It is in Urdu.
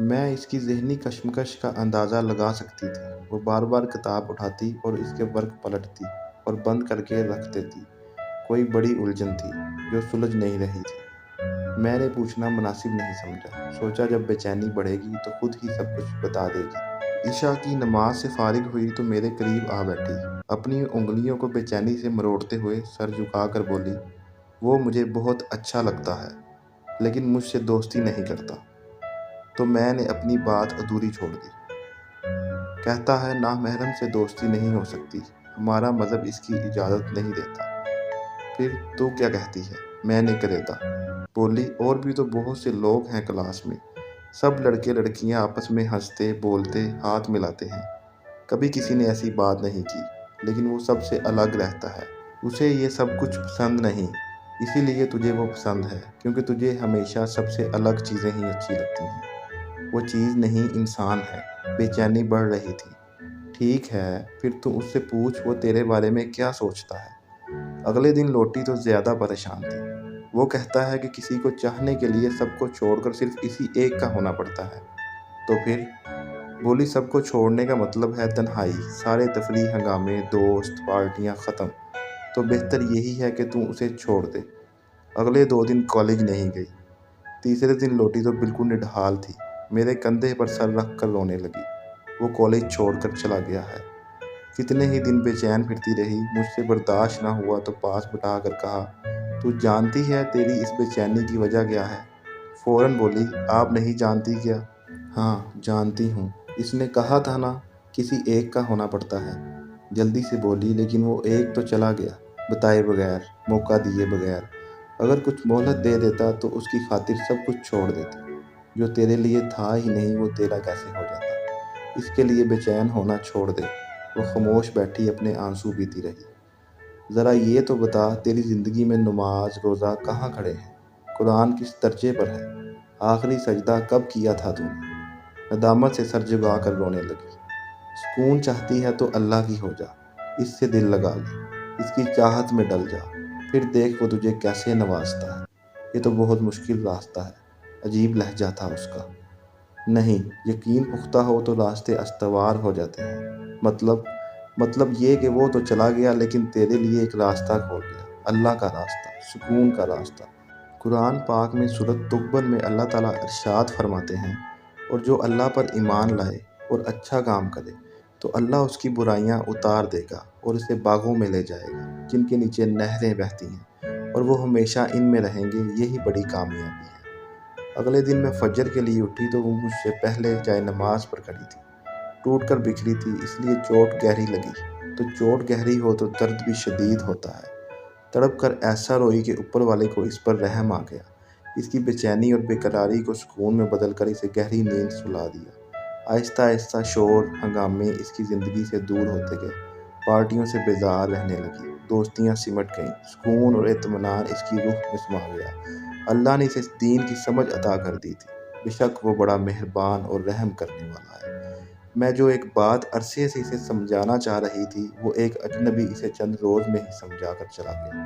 میں اس کی ذہنی کشمکش کا اندازہ لگا سکتی تھی۔ وہ بار بار کتاب اٹھاتی اور اس کے ورق پلٹتی اور بند کر کے رکھ دیتی۔ کوئی بڑی الجھن تھی جو سلجھ نہیں رہی تھی۔ میں نے پوچھنا مناسب نہیں سمجھا۔ سوچا جب بے چینی بڑھے گی تو خود ہی سب کچھ بتا دے گی۔ عشاء کی نماز سے فارغ ہوئی تو میرے قریب آ بیٹھی، اپنی انگلیوں کو بے چینی سے مروڑتے ہوئے سر جھکا کر بولی، وہ مجھے بہت اچھا لگتا ہے لیکن مجھ سے دوستی نہیں کرتا۔ تو میں نے اپنی بات ادھوری چھوڑ دی۔ کہتا ہے نامحرم سے دوستی نہیں ہو سکتی، ہمارا مذہب اس کی اجازت نہیں دیتا۔ پھر تو کیا کہتی ہے؟ میں نے کریدا بولی، اور بھی تو بہت سے لوگ ہیں کلاس میں، سب لڑکے لڑکیاں آپس میں ہنستے بولتے ہاتھ ملاتے ہیں، کبھی کسی نے ایسی بات نہیں کی، لیکن وہ سب سے الگ رہتا ہے، اسے یہ سب کچھ پسند نہیں، اسی لیے تجھے وہ پسند ہے کیونکہ تجھے ہمیشہ سب سے الگ چیزیں ہی اچھی لگتی ہیں۔ وہ چیز نہیں انسان ہے۔ بے چینی بڑھ رہی تھی۔ ٹھیک ہے، پھر تو اس سے پوچھ وہ تیرے بارے میں کیا سوچتا ہے۔ اگلے دن لوٹی تو زیادہ پریشان تھی۔ وہ کہتا ہے کہ کسی کو چاہنے کے لیے سب کو چھوڑ کر صرف کسی ایک کا ہونا پڑتا ہے۔ تو پھر بولی، سب کو چھوڑنے کا مطلب ہے تنہائی، سارے تفریح ہنگامے، دوست، پارٹیاں ختم۔ تو بہتر یہی ہے کہ تم اسے چھوڑ دے۔ اگلے 2 دن کالج نہیں گئی۔ تیسرے دن لوٹی تو بالکل نڈھال تھی، میرے کندھے پر سر رکھ کر رونے لگی۔ وہ کالج چھوڑ کر چلا گیا ہے۔ کتنے ہی دن بے چین پھرتی رہی، مجھ سے برداشت نہ ہوا تو پاس بٹھا کر کہا، تو جانتی ہے تیری اس بے چینی کی وجہ کیا ہے؟ فوراً بولی، آپ نہیں جانتی کیا؟ ہاں جانتی ہوں، اس نے کہا تھا نا کسی ایک کا ہونا پڑتا ہے۔ جلدی سے بولی، لیکن وہ ایک تو چلا گیا، بتائے بغیر، موقع دیے بغیر۔ اگر کچھ مہلت دے دیتا تو اس کی خاطر سب کچھ چھوڑ دیتی۔ جو تیرے لیے تھا ہی نہیں وہ تیرا کیسے ہو جاتا؟ اس کے لیے بے چین ہونا چھوڑ دے۔ وہ خاموش بیٹھی اپنے آنسو پیتی رہی۔ ذرا یہ تو بتا، تیری زندگی میں نماز روزہ کہاں کھڑے ہیں؟ قرآن کس درجے پر ہے؟ آخری سجدہ کب کیا تھا تو نے؟ ندامت سے سر جھکا کر رونے لگی۔ سکون چاہتی ہے تو اللہ کی ہو جا، اس سے دل لگا لے، اس کی چاہت میں ڈل جا، پھر دیکھ وہ تجھے کیسے نوازتا ہے۔ یہ تو بہت مشکل راستہ ہے۔ عجیب لہجہ تھا اس کا۔ نہیں، یقین پختہ ہو تو راستے استوار ہو جاتے ہیں۔ مطلب یہ کہ وہ تو چلا گیا لیکن تیرے لیے ایک راستہ کھول گیا، اللہ کا راستہ، سکون کا راستہ۔ قرآن پاک میں سورۃ تغابن میں اللہ تعالیٰ ارشاد فرماتے ہیں، اور جو اللہ پر ایمان لائے اور اچھا کام کرے تو اللہ اس کی برائیاں اتار دے گا اور اسے باغوں میں لے جائے گا جن کے نیچے نہریں بہتی ہیں، اور وہ ہمیشہ ان میں رہیں گے، یہی بڑی کامیابی ہے۔ اگلے دن میں فجر کے لیے اٹھی تو وہ مجھ سے پہلے جائے نماز پر کھڑی تھی۔ ٹوٹ کر بکھری تھی، اس لیے چوٹ گہری لگی۔ تو چوٹ گہری ہو تو درد بھی شدید ہوتا ہے۔ تڑپ کر ایسا روئی کہ اوپر والے کو اس پر رحم آ گیا۔ اس کی بے چینی اور بے قراری کو سکون میں بدل کر اسے گہری نیند سلا دیا۔ آہستہ آہستہ شور ہنگامے اس کی زندگی سے دور ہوتے گئے، پارٹیوں سے بیزار رہنے لگی، دوستیاں سمٹ گئیں، سکون اور اطمینان اس کی روح میں سما گیا۔ اللہ نے اسے دین کی سمجھ عطا کر دی تھی۔ بے شک وہ بڑا مہربان اور رحم کرنے والا ہے۔ میں جو ایک بات عرصے سے اسے سمجھانا چاہ رہی تھی، وہ ایک اجنبی اسے چند روز میں ہی سمجھا کر چلا گیا۔